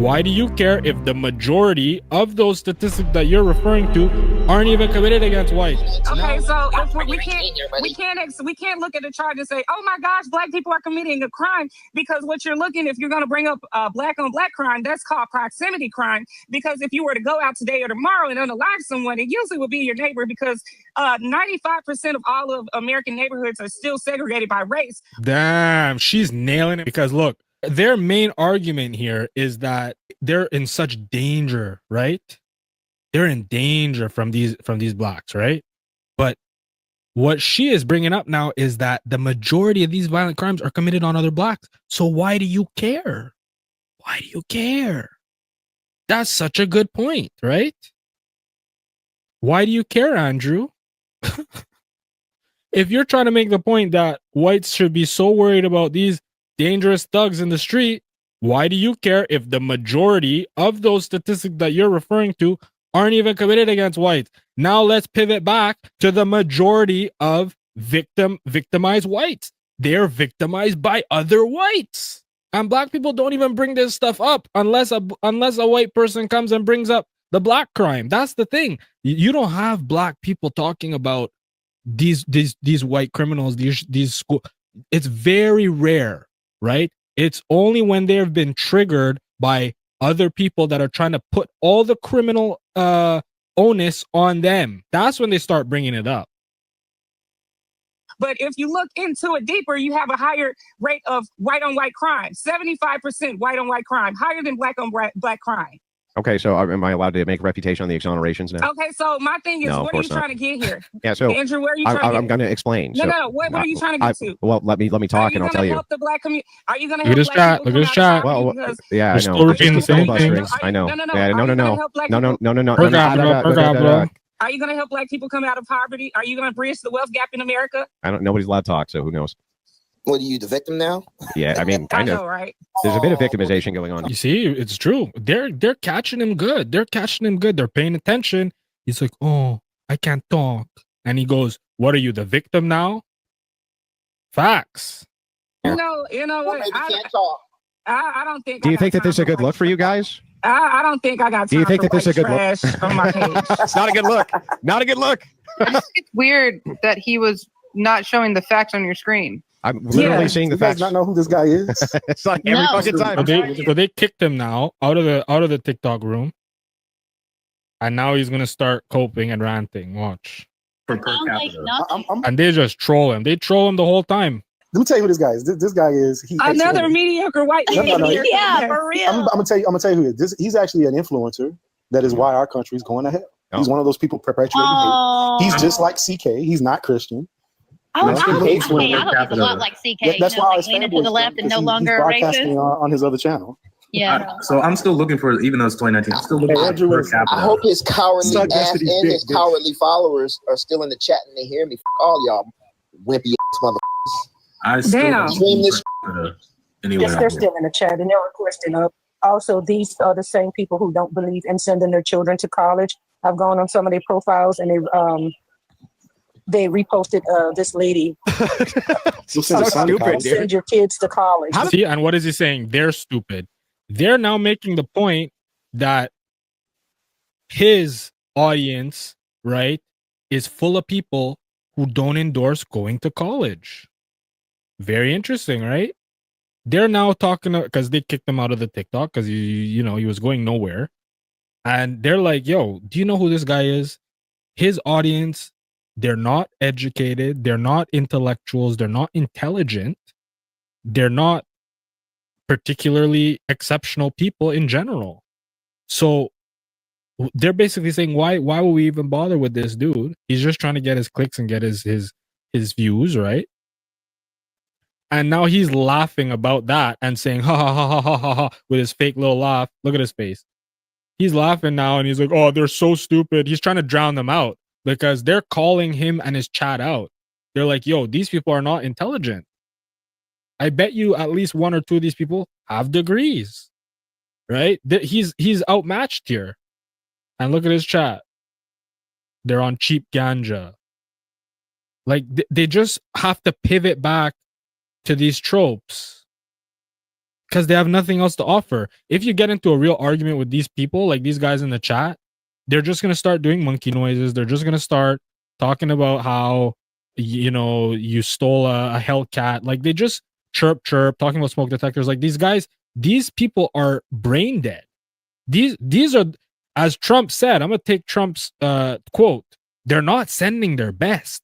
Why do you care if the majority of those statistics that you're referring to aren't even committed against whites? Okay, so if we can't look at the chart and say, oh my gosh, black people are committing a crime, because what you're looking, if you're going to bring up black on black crime, that's called proximity crime. Because if you were to go out today or tomorrow and unalive someone, it usually would be your neighbor, because 95% of all of American neighborhoods are still segregated by race. Damn, she's nailing it. Because look, their main argument here is that they're in such danger, right? They're in danger from these blacks, right? But what she is bringing up now is that the majority of these violent crimes are committed on other blacks. So why do you care? Why do you care? That's such a good point, right? Why do you care, Andrew? If you're trying to make the point that whites should be so worried about these dangerous thugs in the street, why do you care if the majority of those statistics that you're referring to aren't even committed against whites? Now let's pivot back to the majority of victimized whites. They're victimized by other whites. And black people don't even bring this stuff up unless a white person comes and brings up the black crime. That's the thing. You don't have black people talking about these white criminals, these school. It's very rare, right? It's only when they've been triggered by other people that are trying to put all the criminal onus on them. That's when they start bringing it up. But if you look into it deeper, you have a higher rate of white on white crime, 75% white on white crime, higher than black on black crime. Okay, so am I allowed to make a reputation on the exonerations now? Okay, so my thing is, No, what are you trying to get here? Yeah, so Andrew, where are you trying to get? I'm going to explain. No. What are you trying to get to? Well, let me talk and I'll tell you. Help the black community? Are you going to help black chat? Look at this chat. Well, yeah, I know. Still repeating the same thing. I know. No. No. Are you going to help black people come out of poverty? Are you going to bridge the wealth gap in America? Nobody's allowed to talk, so who knows? What are you, the victim now? Yeah, I mean, kind of. I know, right? There's a bit of victimization going on. You see, it's true. They're catching him good. They're paying attention. He's like, oh, I can't talk. And he goes, what are you, the victim now? Facts. You know what? Maybe can't talk. I don't think. Do you think that this is a good look for you guys? I don't think I got time. Do you think that this is a good look on my page? It's not a good look. Not a good look. I think it's weird that he was not showing the facts on your screen. I'm literally seeing the facts. You guys not know who this guy is? It's like every fucking time. So they kicked him now out of the TikTok room, and now he's gonna start coping and ranting. Watch. And they just troll him. They troll him the whole time. Let me tell you who this guy is. This guy is another mediocre white man. No. Yeah, for real. I'm gonna tell you who he is. He's actually an influencer. That is why our country is going to hell. He's one of those people perpetuating hate. He's just like CK. He's not Christian. I look a lot like CK. That's why I was leaning to the left and no longer broadcasting on his other channel. Yeah. So I'm still looking for, even though it's 2019, I'm still looking for capitalism. I hope his cowardly ass and his cowardly followers are still in the chat and they hear me. All y'all wimpy ass motherfuckers. I still stream this. Anyway, yes, they're still in the chat and they're requesting up. Also, these are the same people who don't believe in sending their children to college. I've gone on some of their profiles and they reposted this lady. Send your kids to college. See, and what is he saying? They're stupid. They're now making the point that his audience, right, is full of people who don't endorse going to college. Very interesting, right? They're now talking because they kicked him out of the TikTok because he was going nowhere. And they're like, yo, do you know who this guy is? His audience, they're not educated. They're not intellectuals. They're not intelligent. They're not particularly exceptional people in general. So they're basically saying, why will we even bother with this dude? He's just trying to get his clicks and get his views, right? And now he's laughing about that and saying, ha ha ha ha ha ha ha, with his fake little laugh. Look at his face. He's laughing now and he's like, oh, they're so stupid. He's trying to drown them out because they're calling him and his chat out. They're like, yo, these people are not intelligent. I bet you at least one or two of these people have degrees, right? He's outmatched here. And look at his chat. They're on cheap ganja. Like they just have to pivot back to these tropes because they have nothing else to offer. If you get into a real argument with these people, like these guys in the chat, they're just going to start doing monkey noises. They're just going to start talking about how, you know, you stole a Hellcat. Like they just chirp, talking about smoke detectors. Like these guys, these people are brain dead. These are, as Trump said, I'm going to take Trump's quote, they're not sending their best.